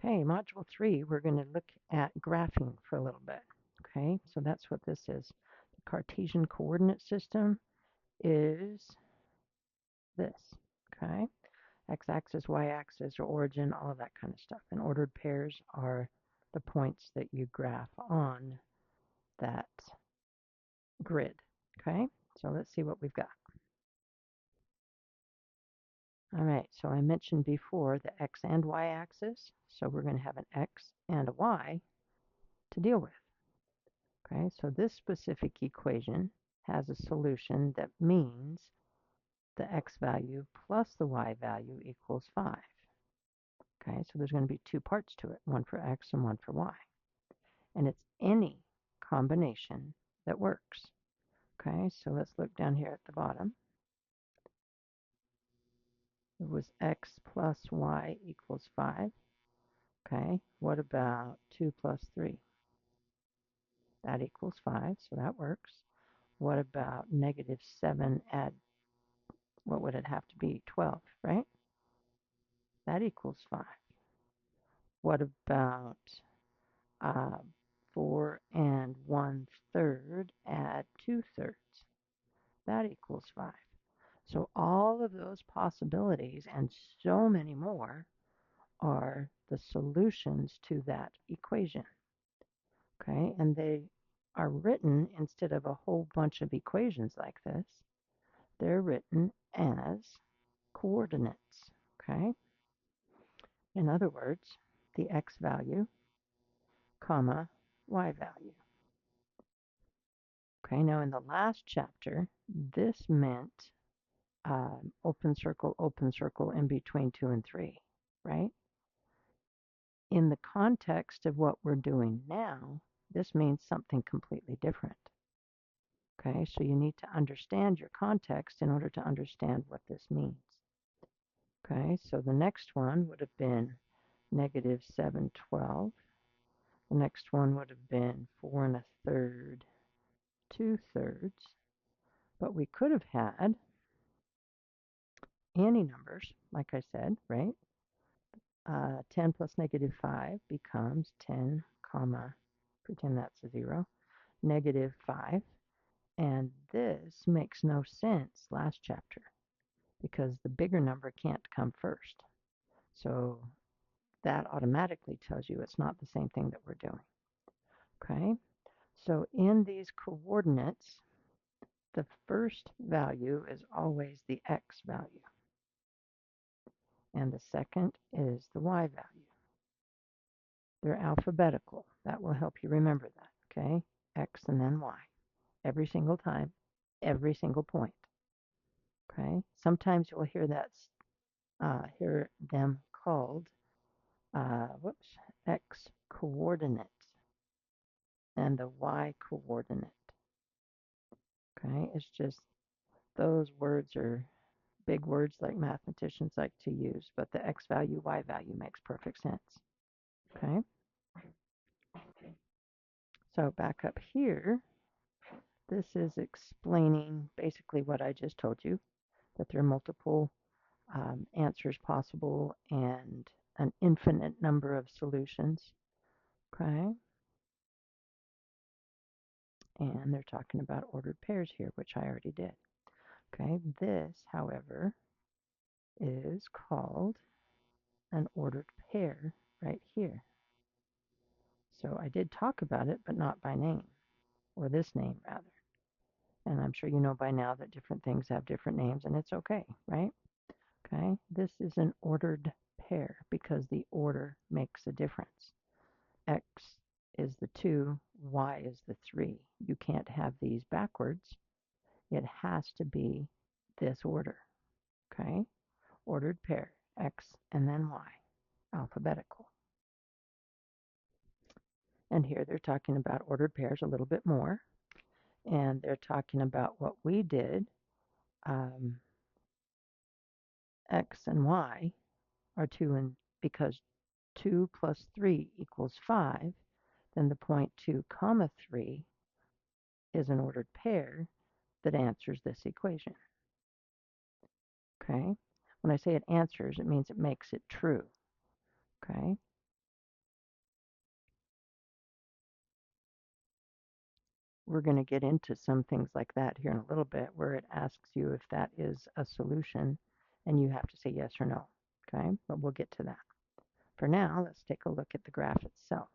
Okay, Module 3, we're going to look at graphing for a little bit. Okay, so that's what this is. The Cartesian coordinate system is this. Okay, x-axis, y-axis, or origin, all of that kind of stuff. And ordered pairs are the points that you graph on that grid. Okay, so let's see what we've got. All right, so I mentioned before the x and y axis, so we're going to have an x and a y to deal with. Okay, so this specific equation has a solution that means the x value plus the y value equals 5. Okay, so there's going to be two parts to it, one for x and one for y. And it's any combination that works. Okay, so let's look down here at the bottom. It was x plus y equals 5. Okay, what about 2 plus 3? That equals 5, so that works. What about negative 7 add, what would it have to be? 12, right? That equals 5. What about 4 and 1/3 add 2/3? That equals 5. So all of those possibilities and so many more are the solutions to that equation. Okay, and they are written instead of a whole bunch of equations like this, they're written as coordinates. Okay, in other words, the x value, comma, y value. Okay, now in the last chapter, this meant open circle in between 2 and 3, right? In the context of what we're doing now, this means something completely different. Okay, so you need to understand your context in order to understand what this means. Okay, so the next one would have been negative 7/12. The next one would have been 4 1/3, 2/3. But we could have had any numbers, like I said, right? 10 plus negative 5 becomes 10, comma, pretend that's a 0, negative 5. And this makes no sense last chapter because the bigger number can't come first. So that automatically tells you it's not the same thing that we're doing. Okay, so in these coordinates, the first value is always the x value, and the second is the y value. They're alphabetical. That will help you remember that, okay? X and then Y. Every single time, every single point, okay? Sometimes you'll hear hear them called, X coordinate and the Y coordinate, okay? It's just those words are big words like mathematicians like to use, but the X value, Y value makes perfect sense, okay? So back up here, this is explaining basically what I just told you, that there are multiple answers possible and an infinite number of solutions. Okay. And they're talking about ordered pairs here, which I already did. Okay. This, however, is called an ordered pair right here. So I did talk about it, but not by name, or this name rather. And I'm sure you know by now that different things have different names, and it's okay, right? Okay. This is an ordered pair because the order makes a difference. X is the 2, Y is the 3. You can't have these backwards. It has to be this order, okay? Ordered pair, X and then Y, alphabetical. And here they're talking about ordered pairs a little bit more. And they're talking about what we did. X and Y are 2 and because 2 plus 3 equals 5, then the point 2 comma 3 is an ordered pair that answers this equation. Okay? When I say it answers, it means it makes it true. Okay? we're going to get into some things like that here in a little bit where it asks you if that is a solution and you have to say yes or no. Okay, but we'll get to that. For now, let's take a look at the graph itself.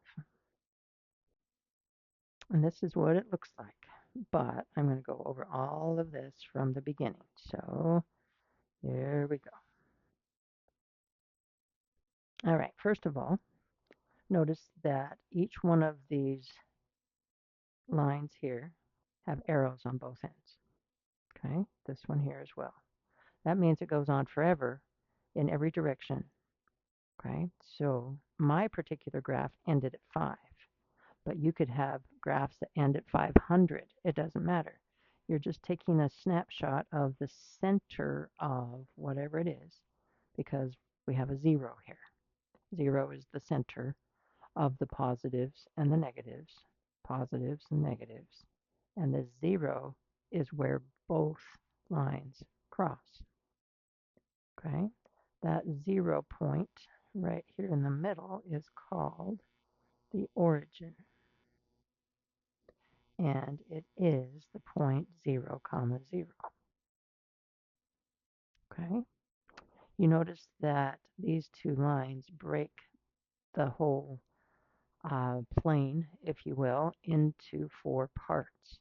And this is what it looks like. But I'm going to go over all of this from the beginning. So here we go. All right, first of all, notice that each one of these lines here have arrows on both ends. Okay, this one here as well. That means it goes on forever in every direction. Okay, so my particular graph ended at 5, but you could have graphs that end at 500. It doesn't matter. You're just taking a snapshot of the center of whatever it is because we have a 0 here. 0 is the center of the positives and the negatives, positives and negatives. And the 0 is where both lines cross. Okay, that 0 point right here in the middle is called the origin. And it is the point 0, comma 0. Okay, you notice that these two lines break the whole plane, if you will, into 4 parts.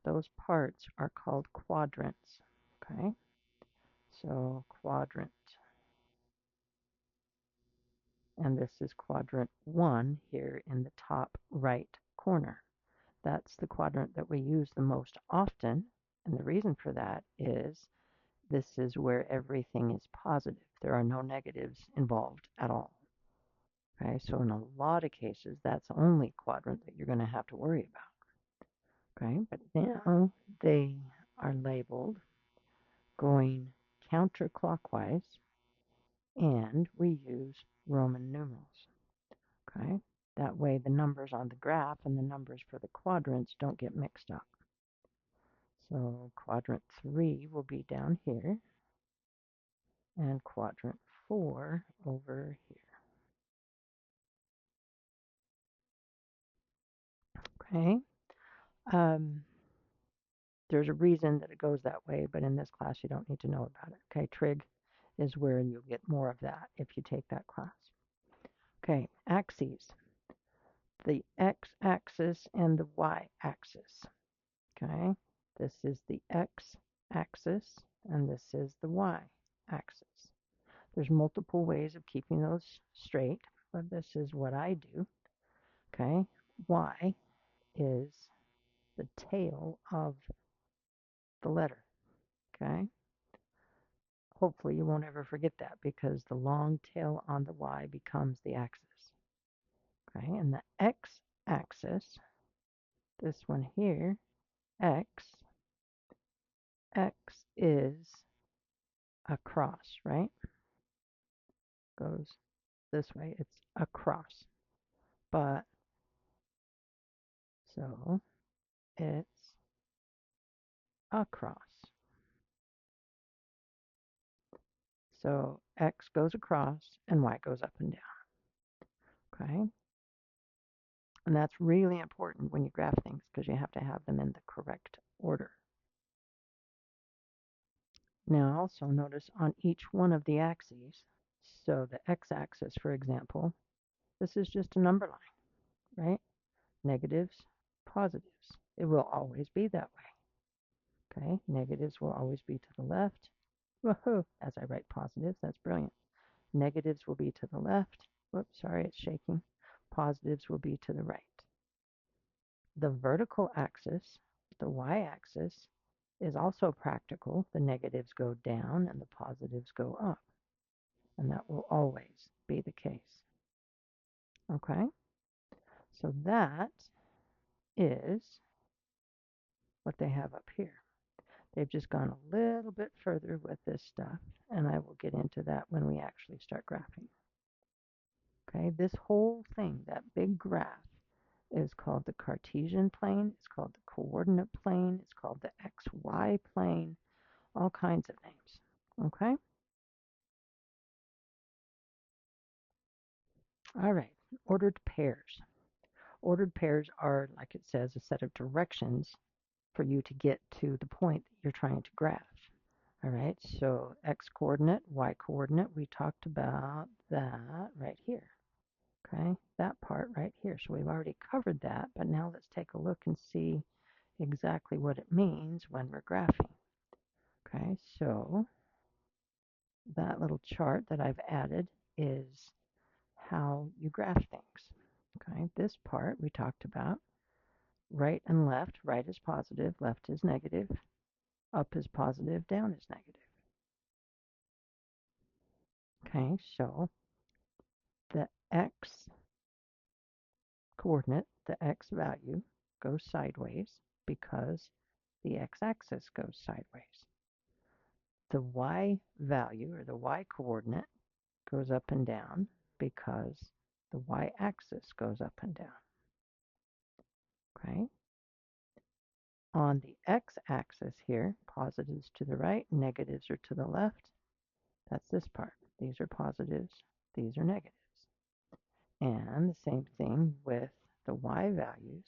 Those parts are called quadrants. Okay, so quadrant, and this is quadrant 1 here in the top right corner. That's the quadrant that we use the most often, and the reason for that is this is where everything is positive. There are no negatives involved at all. Okay, so in a lot of cases, that's the only quadrant that you're going to have to worry about. Okay, but now they are labeled going counterclockwise, and we use Roman numerals. Okay, that way the numbers on the graph and the numbers for the quadrants don't get mixed up. So quadrant 3 will be down here, and quadrant 4 over here. Okay, there's a reason that it goes that way, but in this class you don't need to know about it. Okay, trig is where you'll get more of that if you take that class. Okay, axes, the x-axis and the y-axis. Okay, this is the x-axis and this is the y-axis. There's multiple ways of keeping those straight, but this is what I do. Okay, y is the tail of the letter. Okay, hopefully you won't ever forget that because the long tail on the y becomes the axis. Okay, and the x-axis, this one here, x is across, right? Goes this way, it's across. But so it's across. So x goes across and y goes up and down. Okay? And that's really important when you graph things because you have to have them in the correct order. Now also notice on each one of the axes, so the x-axis, for example, this is just a number line, right? Negatives, positives. It will always be that way. Okay, negatives will always be to the left. Woohoo! As I write positives, that's brilliant. Negatives will be to the left. Whoops, sorry, it's shaking. Positives will be to the right. The vertical axis, the y-axis, is also practical. The negatives go down and the positives go up. And that will always be the case. Okay? So that is what they have up here. They've just gone a little bit further with this stuff, and I will get into that when we actually start graphing. Okay, this whole thing, that big graph, is called the Cartesian plane, it's called the coordinate plane, it's called the XY plane, all kinds of names. Okay? All right, ordered pairs. Ordered pairs are, like it says, a set of directions for you to get to the point that you're trying to graph. All right, so x coordinate, y coordinate, we talked about that right here. Okay, that part right here. So we've already covered that, but now let's take a look and see exactly what it means when we're graphing. Okay, so that little chart that I've added is how you graph things. Okay, this part we talked about. Right and left. Right is positive, left is negative. Up is positive, down is negative. Okay, so the x coordinate, the x value, goes sideways because the x-axis goes sideways. The y value, or the y coordinate, goes up and down because the y-axis goes up and down. Okay? On the x-axis here, positives to the right, negatives are to the left. That's this part. These are positives, these are negatives. And the same thing with the y values.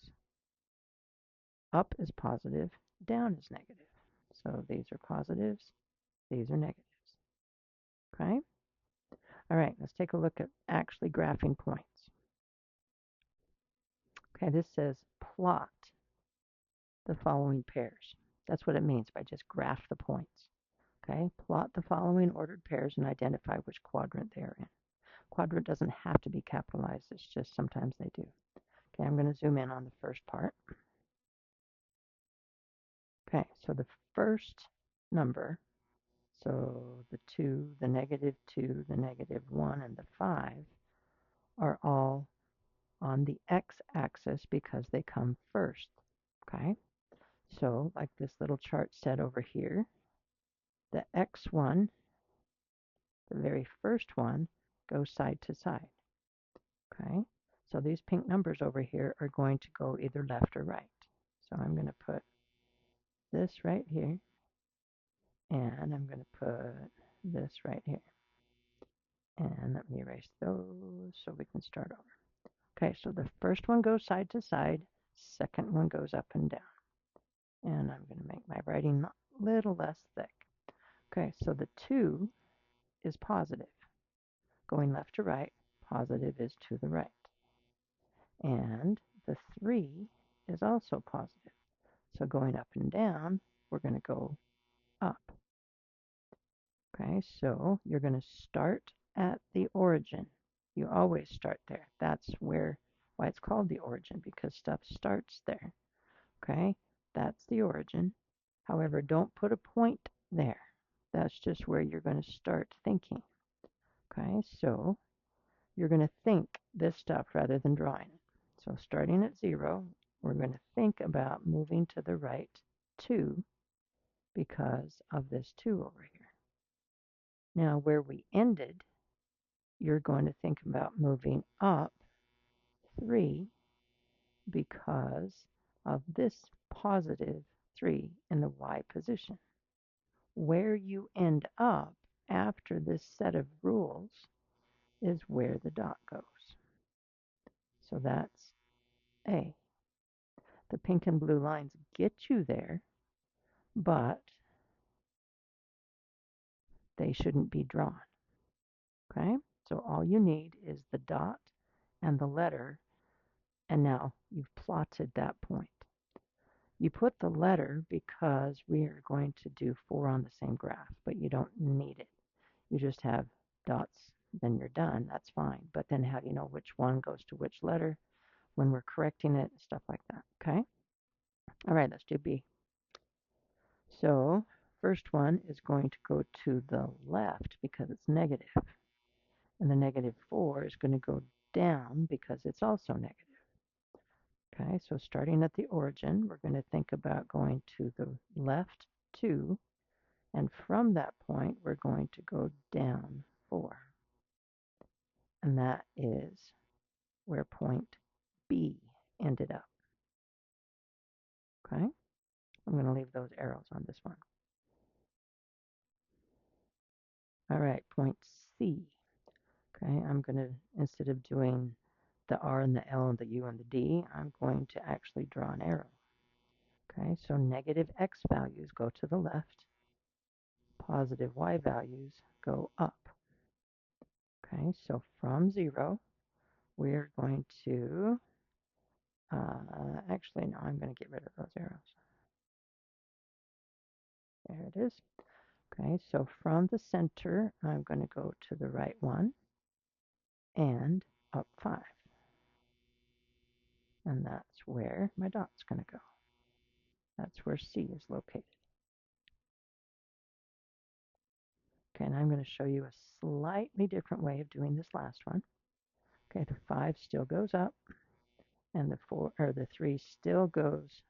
Up is positive, down is negative. So these are positives, these are negatives. Okay? All right, let's take a look at actually graphing points. Okay, this says plot the following pairs. That's what it means by just graph the points. Okay, plot the following ordered pairs and identify which quadrant they are in. Quadrant doesn't have to be capitalized, it's just sometimes they do. Okay, I'm going to zoom in on the first part. Okay, so the first number, so the 2, the -2, the -1, and the 5 are all on the x-axis because they come first. Okay, so like this little chart said over here, the x1, the very first one, goes side to side. Okay, so these pink numbers over here are going to go either left or right. So I'm going to put this right here, and I'm going to put this right here. And let me erase those so we can start over. Okay, so the first one goes side to side, second one goes up and down. And I'm going to make my writing a little less thick. Okay, so the 2 is positive. Going left to right, positive is to the right. And the 3 is also positive. So going up and down, we're going to go up. Okay, so you're going to start at the origin. You always start there. That's why it's called the origin, because stuff starts there. Okay, that's the origin. However, don't put a point there. That's just where you're going to start thinking. Okay, so you're going to think this stuff rather than drawing it. So starting at 0, we're going to think about moving to the right 2 because of this 2 over here. Now, where we ended, you're going to think about moving up 3 because of this positive 3 in the y position. Where you end up after this set of rules is where the dot goes. So that's A. The pink and blue lines get you there, but they shouldn't be drawn. Okay? So all you need is the dot and the letter, and now you've plotted that point. You put the letter because we are going to do 4 on the same graph, but you don't need it. You just have dots, then you're done. That's fine. But then how do you know which one goes to which letter when we're correcting it, stuff like that, okay? All right, let's do B. So first one is going to go to the left because it's negative. And the -4 is going to go down because it's also negative. Okay, so starting at the origin, we're going to think about going to the left 2, and from that point, we're going to go down 4. And that is where point B ended up. Okay, I'm going to leave those arrows on this one. All right, point C. Okay, I'm going to, instead of doing the R and the L and the U and the D, I'm going to actually draw an arrow. Okay, so negative X values go to the left, positive Y values go up. Okay, so from 0, we're going to, actually, no, I'm going to get rid of those arrows. There it is. Okay, so from the center, I'm going to go to the right one and up 5. And that's where my dot's going to go. That's where C is located. Okay, and I'm going to show you a slightly different way of doing this last one. Okay, the 5 still goes up, and the 3 still goes.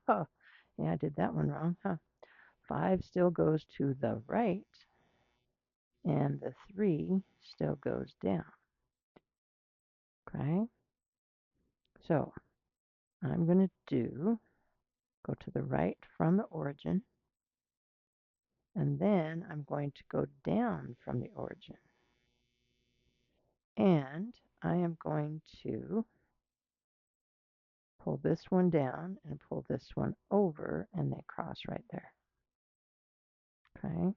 Yeah, I did that one wrong, huh? 5 still goes to the right, and the 3 still goes down. Okay, so I'm going to go to the right from the origin, and then I'm going to go down from the origin. And I am going to pull this one down and pull this one over, and they cross right there. Okay,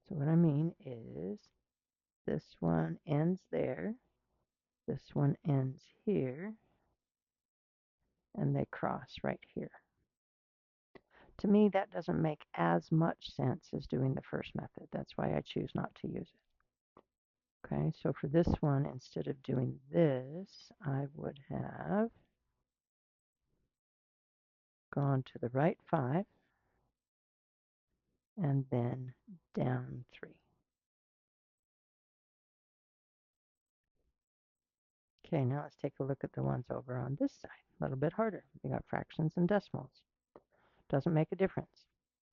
so what I mean is this one ends there, this one ends here, and they cross right here. To me, that doesn't make as much sense as doing the first method. That's why I choose not to use it. Okay, so for this one, instead of doing this, I would have gone to the right 5 and then down 3. Okay, now let's take a look at the ones over on this side. A little bit harder. We got fractions and decimals. Doesn't make a difference.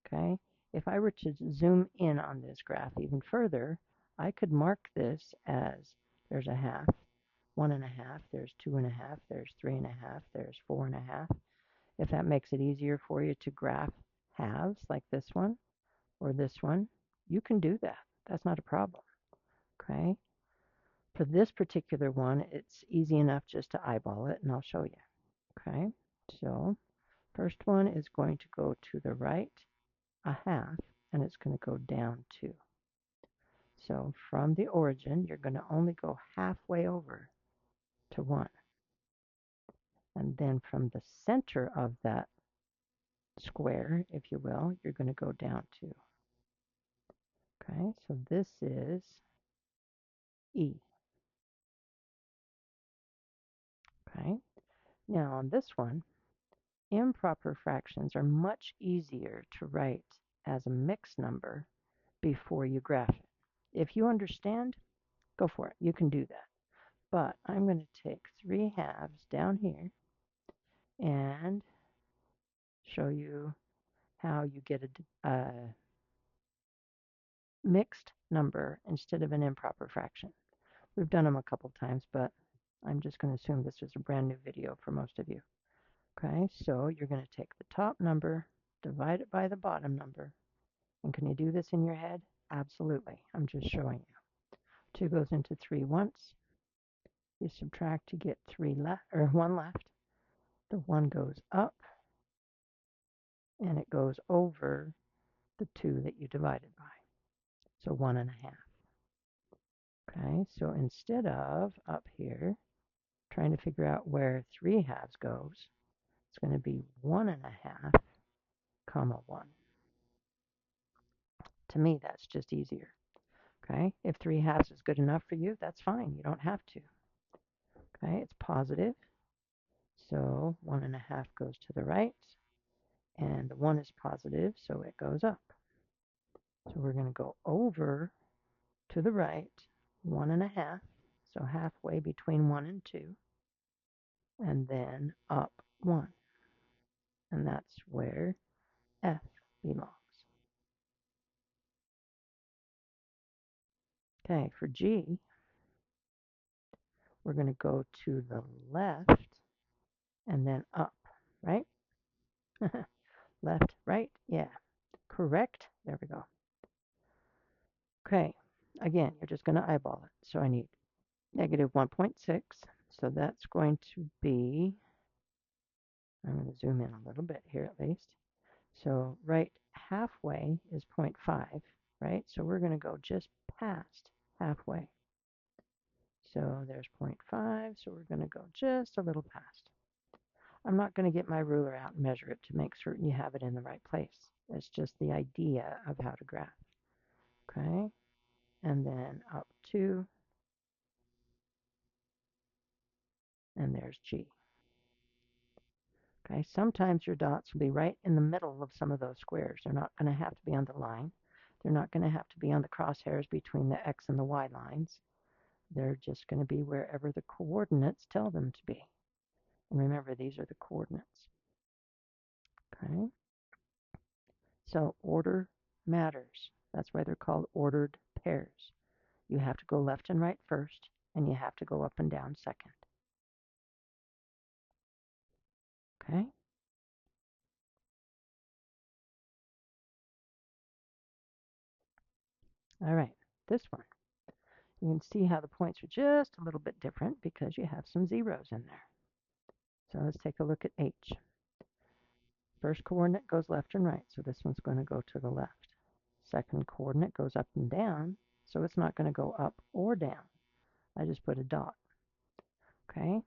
Okay, if I were to zoom in on this graph even further, I could mark this as there's a half, 1 1/2, there's 2 1/2, there's 3 1/2, there's 4 1/2. If that makes it easier for you to graph halves like this one or this one, you can do that. That's not a problem. Okay, for this particular one, it's easy enough just to eyeball it, and I'll show you. Okay, so first one is going to go to the right a half, and it's going to go down 2. So from the origin, you're going to only go halfway over to 1. And then from the center of that square, if you will, you're going to go down 2. Okay, so this is E. Okay, now on this one, improper fractions are much easier to write as a mixed number before you graph it. If you understand, go for it. You can do that. But I'm going to take 3 halves down here and show you how you get a mixed number instead of an improper fraction. We've done them a couple times, but I'm just going to assume this is a brand new video for most of you. Okay, so you're going to take the top number, divide it by the bottom number. And can you do this in your head? Absolutely. I'm just showing you. 2 goes into 3 once. You subtract to get 3 left, or 1 left. The 1 goes up, and it goes over the 2 that you divided by. So 1 1/2. Okay, so instead of up here trying to figure out where 3 halves goes, it's going to be 1 1/2, comma 1. To me, that's just easier. Okay, if 3 halves is good enough for you, that's fine. You don't have to. Okay, it's positive. So 1 1/2 goes to the right, and the 1 is positive, so it goes up. So we're going to go over to the right 1 1/2, so halfway between 1 and 2, and then up 1. And that's where F belongs. Okay, for G, we're going to go to the left and then up, right? Left, right, yeah, correct. There we go. Okay, again, you're just going to eyeball it. So I need negative 1.6. So that's going to be, I'm going to zoom in a little bit here at least. So right halfway is 0.5, right? So we're going to go just past halfway. So there's 0.5, so we're going to go just a little past. I'm not going to get my ruler out and measure it to make certain you have it in the right place. It's just the idea of how to graph. Okay, and then up 2, and there's G. Okay, sometimes your dots will be right in the middle of some of those squares. They're not going to have to be on the line. They're not going to have to be on the crosshairs between the X and the Y lines. They're just going to be wherever the coordinates tell them to be. And remember, these are the coordinates. Okay, so order matters. That's why they're called ordered pairs. You have to go left and right first, and you have to go up and down second. Okay? All right, this one. You can see how the points are just a little bit different because you have some zeros in there. So let's take a look at H. First coordinate goes left and right, so this one's going to go to the left. Second coordinate goes up and down, so it's not going to go up or down. I just put a dot. Okay,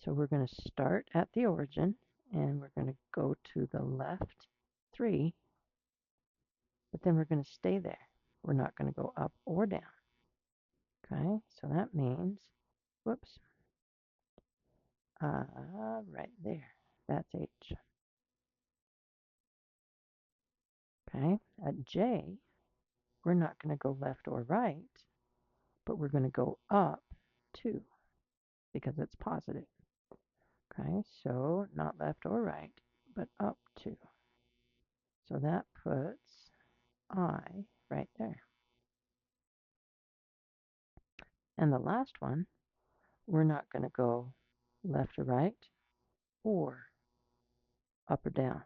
so we're going to start at the origin, and we're going to go to the left 3, but then we're going to stay there. We're not going to go up or down. Okay, so that means, whoops, right there. That's H. Okay, at J, we're not going to go left or right, but we're going to go up 2 because it's positive. Okay, so not left or right, but up 2. So that puts I right there. And the last one, we're not going to go left or right or up or down.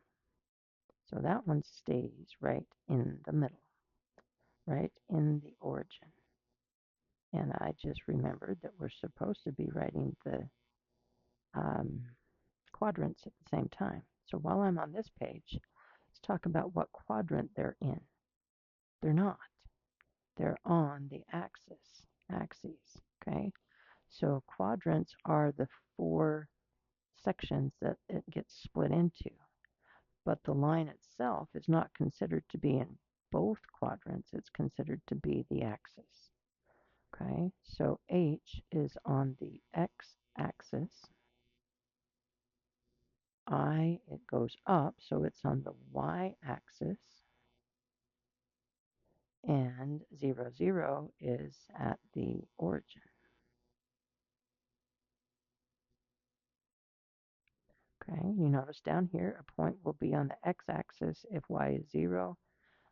So that one stays right in the middle, right in the origin. And I just remembered that we're supposed to be writing the quadrants at the same time. So while I'm on this page, let's talk about what quadrant they're in. They're not. They're on the axes, okay? So quadrants are the 4 sections that it gets split into. But the line itself is not considered to be in both quadrants. It's considered to be the axis. Okay, so H is on the x-axis. I, it goes up, so it's on the y-axis. And 0, 0 is at the origin. Okay, you notice down here, a point will be on the x-axis if y is 0,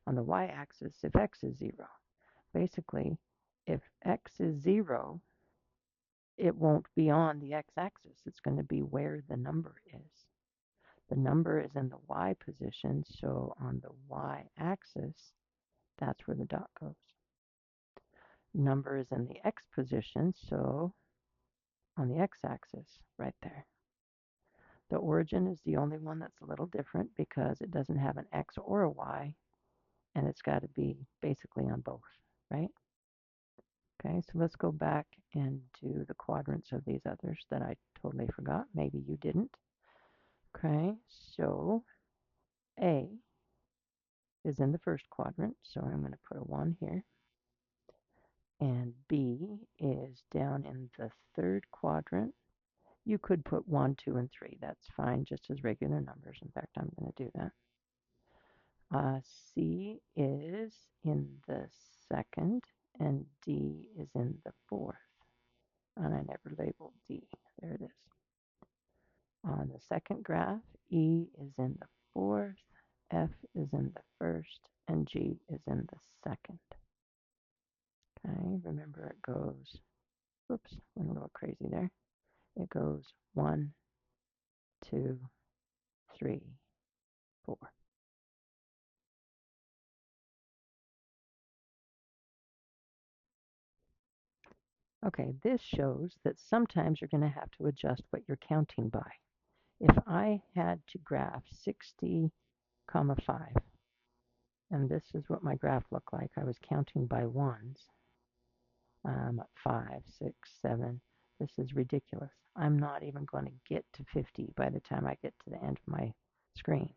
on the y-axis if x is 0. Basically, if x is 0, it won't be on the x-axis. It's going to be where the number is. The number is in the y position, so on the y-axis, that's where the dot goes. Number is in the x position, so on the x-axis, right there. The origin is the only one that's a little different because it doesn't have an x or a y, and it's got to be basically on both, right? Okay, so let's go back and do the quadrants of these others that I totally forgot. Maybe you didn't. Okay, so A is in the first quadrant, so I'm going to put a 1 here. And B is down in the third quadrant. You could put 1, 2, and 3. That's fine, just as regular numbers. In fact, I'm going to do that. C is in the second, and D is in the fourth. And I never labeled D. There it is. On the second graph, E is in the fourth, F is in the first, and G is in the second. Okay, remember it goes, whoops, went a little crazy there. It goes 1, 2, 3, 4. Okay, this shows that sometimes you're going to have to adjust what you're counting by. If I had to graph 60, comma 5, and this is what my graph looked like, I was counting by ones, 5, 6, 7. This is ridiculous. I'm not even going to get to 50 by the time I get to the end of my screen.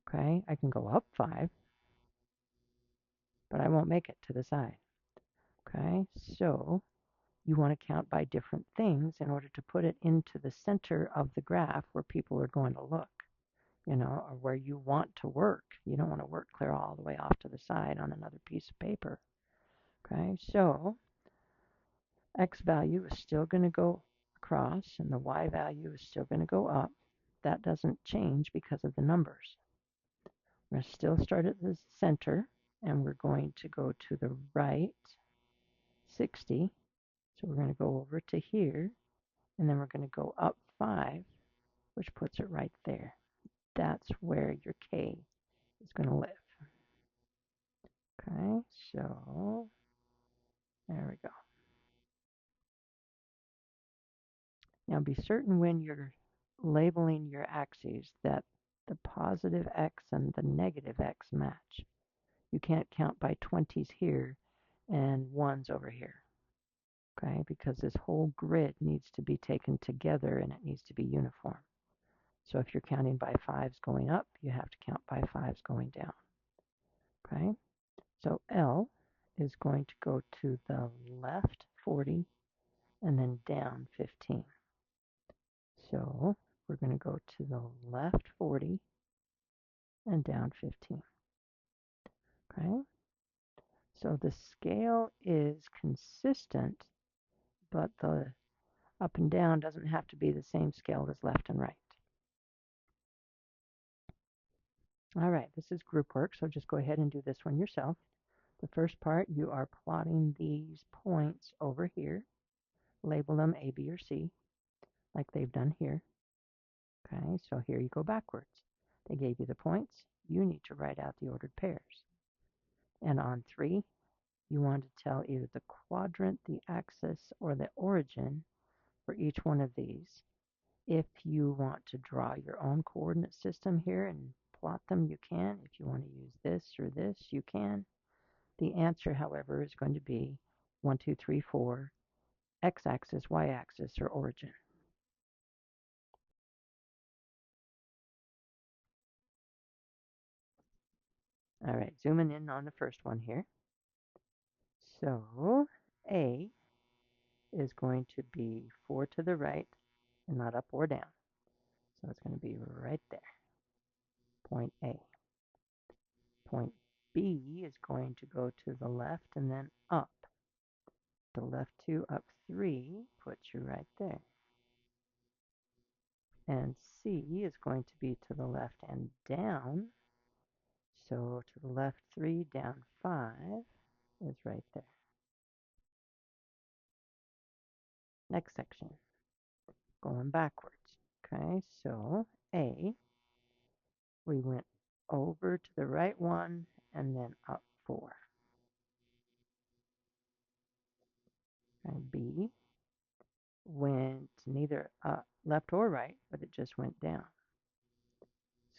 Okay, I can go up 5, but I won't make it to the side. Okay, so you want to count by different things in order to put it into the center of the graph where people are going to look, or where you want to work. You don't want to work clear all the way off to the side on another piece of paper. Okay, so X value is still going to go across and the Y value is still going to go up. That doesn't change because of the numbers. We're going to still start at the center and we're going to go to the right 60. So we're going to go over to here and then we're going to go up 5, which puts it right there. That's where your K is going to live. Okay, so there we go. Now be certain when you're labeling your axes that the positive X and the negative X match. You can't count by 20s here and ones over here. Okay, because this whole grid needs to be taken together and it needs to be uniform. So if you're counting by 5s going up, you have to count by 5s going down. Okay, so L is going to go to the left 40 and then down 15. So we're going to go to the left 40 and down 15. Okay, so the scale is consistent, but the up and down doesn't have to be the same scale as left and right. All right, this is group work, so just go ahead and do this one yourself. The first part, you are plotting these points over here. Label them A, B, or C, like they've done here. Okay, so here you go backwards. They gave you the points. You need to write out the ordered pairs. And on 3, you want to tell either the quadrant, the axis, or the origin for each one of these. If you want to draw your own coordinate system here and plot them, you can. If you want to use this or this, you can. The answer, however, is going to be 1, 2, 3, 4, x-axis, y-axis, or origin. All right, zooming in on the first one here. So A is going to be 4 to the right and not up or down. So it's going to be right there, point A. Point B is going to go to the left and then up. The left 2, up 3 puts you right there. And C is going to be to the left and down. So to the left 3, down 5 is right there. Next section, going backwards. Okay, so A, we went over to the right 1 and then up 4. And B went neither left or right, but it just went down.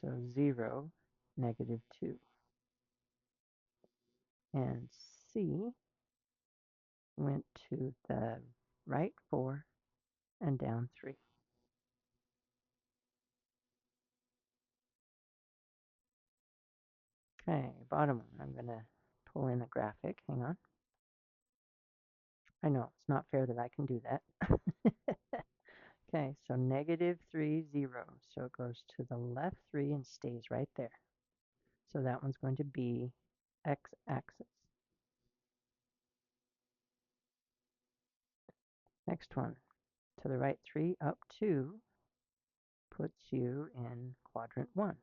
So 0, negative 2. And C went to the right 4 and down 3. Okay, bottom one. I'm going to pull in a graphic. Hang on. I know, it's not fair that I can do that. Okay, so negative 3, 0. So it goes to the left 3 and stays right there. So that one's going to be x-axis. Next one, to the right 3, up 2, puts you in quadrant 1.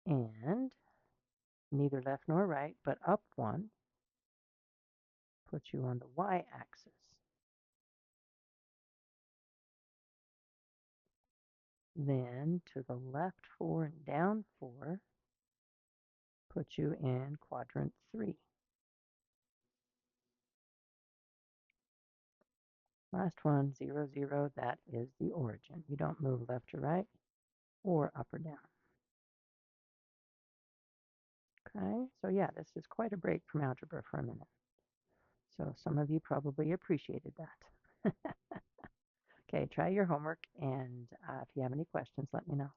And neither left nor right, but up 1, puts you on the y-axis. Then to the left 4 and down 4, puts you in quadrant 3. Last one, 0, 0, that is the origin. You don't move left or right or up or down. Okay, so yeah, this is quite a break from algebra for a minute. So some of you probably appreciated that. Okay, try your homework, and if you have any questions, let me know.